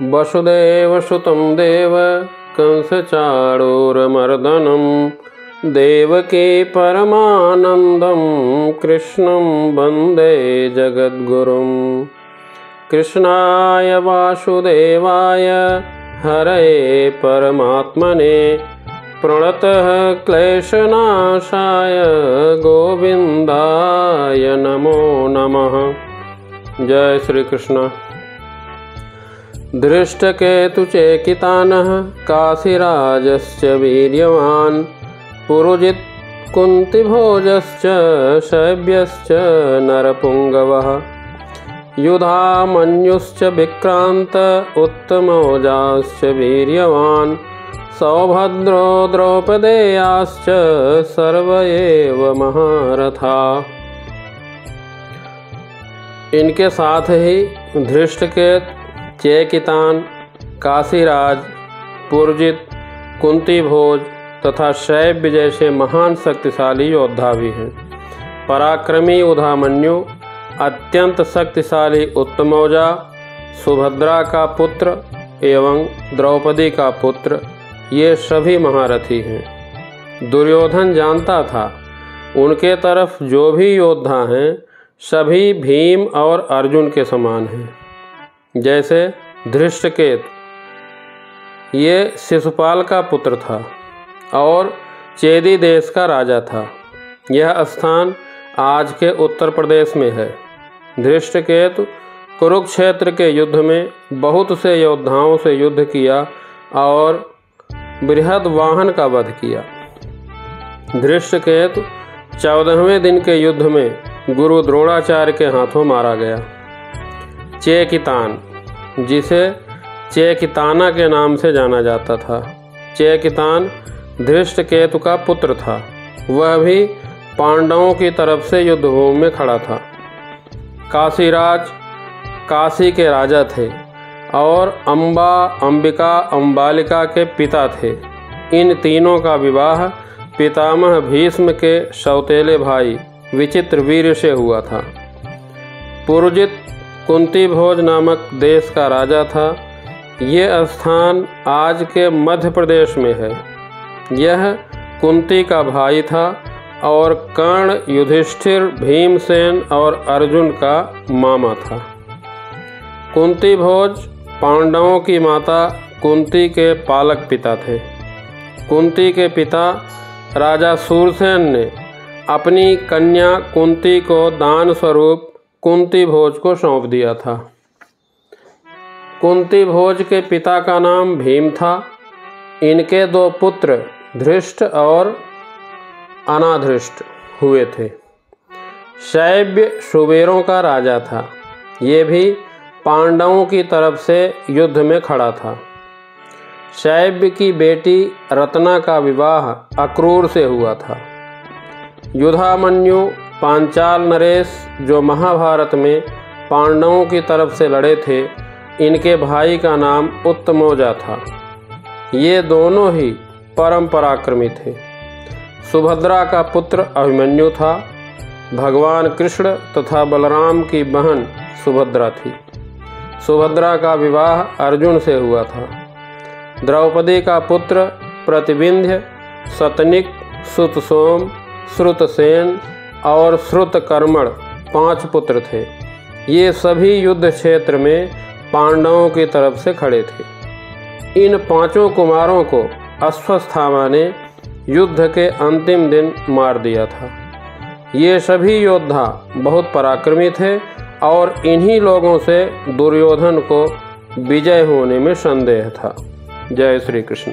वसुदेवसुतं देव कंसचाणूरमर्दनं देवकी परमानन्दं कृष्णं वन्दे जगद्गुरुं। कृष्णाय वासुदेवाय हरये परमात्मने प्रणतः क्लेशनाशाय गोविन्दाय नमो नमः। जय श्री कृष्ण। धृष्टकेतुचेकितानः काशीराजश्च वीर्यवान् पुरुजित् कुन्तिभोजश्च शैब्यश्च नरपुङ्गवः युधामन्युश्च विक्रान्त उत्तमौजाश्च वीर्यवान् सौभद्रो द्रौपदेयाश्च सर्व एव महारथा। इनके साथ ही धृष्टकेतु, चेकितान, काशीराज, पुरजित, कुंतीभोज तथा शैब्य जैसे महान शक्तिशाली योद्धा भी हैं। पराक्रमी उधामन्यु, अत्यंत शक्तिशाली उत्तमौजा, सुभद्रा का पुत्र एवं द्रौपदी का पुत्र, ये सभी महारथी हैं। दुर्योधन जानता था उनके तरफ जो भी योद्धा हैं सभी भीम और अर्जुन के समान हैं। जैसे धृष्टकेतु, ये शिशुपाल का पुत्र था और चेदी देश का राजा था। यह स्थान आज के उत्तर प्रदेश में है। धृष्टकेतु कुरुक्षेत्र के युद्ध में बहुत से योद्धाओं से युद्ध किया और बृहद वाहन का वध किया। धृष्टकेतु 14वें दिन के युद्ध में गुरु द्रोणाचार्य के हाथों मारा गया। चेकितान, जिसे चेकिताना के नाम से जाना जाता था, चेकितान धृष्टकेतु का पुत्र था। वह भी पांडवों की तरफ से युद्धभूमि में खड़ा था। काशीराज काशी के राजा थे और अंबिका अंबालिका के पिता थे। इन तीनों का विवाह पितामह भीष्म के सौतेले भाई विचित्रवीर्य से हुआ था। पुरुजित कुंतीभोज नामक देश का राजा था। ये स्थान आज के मध्य प्रदेश में है। यह कुंती का भाई था और कर्ण, युधिष्ठिर, भीमसेन और अर्जुन का मामा था। कुंतीभोज पांडवों की माता कुंती के पालक पिता थे। कुंती के पिता राजा सूरसेन ने अपनी कन्या कुंती को दान स्वरूप कुंतीभोज को सौंप दिया था। कुंतीभोज के पिता का नाम भीम था। इनके 2 पुत्र धृष्ट और अनाधृष्ट हुए थे। शैब्य सुबेरों का राजा था। ये भी पांडवों की तरफ से युद्ध में खड़ा था। शैब्य की बेटी रत्ना का विवाह अक्रूर से हुआ था। युधामन्यु, पांचाल नरेश, जो महाभारत में पांडवों की तरफ से लड़े थे, इनके भाई का नाम उत्तमौजा था। ये दोनों ही परम पराक्रमी थे। सुभद्रा का पुत्र अभिमन्यु था। भगवान कृष्ण तथा बलराम की बहन सुभद्रा थी। सुभद्रा का विवाह अर्जुन से हुआ था। द्रौपदी का पुत्र प्रतिविंध्य, सतनिक, सुतसोम, श्रुतसेन और श्रुतकर्मण 5 पुत्र थे। ये सभी युद्ध क्षेत्र में पांडवों की तरफ से खड़े थे। इन 5 कुमारों को अश्वत्थामा ने युद्ध के अंतिम दिन मार दिया था। ये सभी योद्धा बहुत पराक्रमी थे और इन्हीं लोगों से दुर्योधन को विजय होने में संदेह था। जय श्री कृष्ण।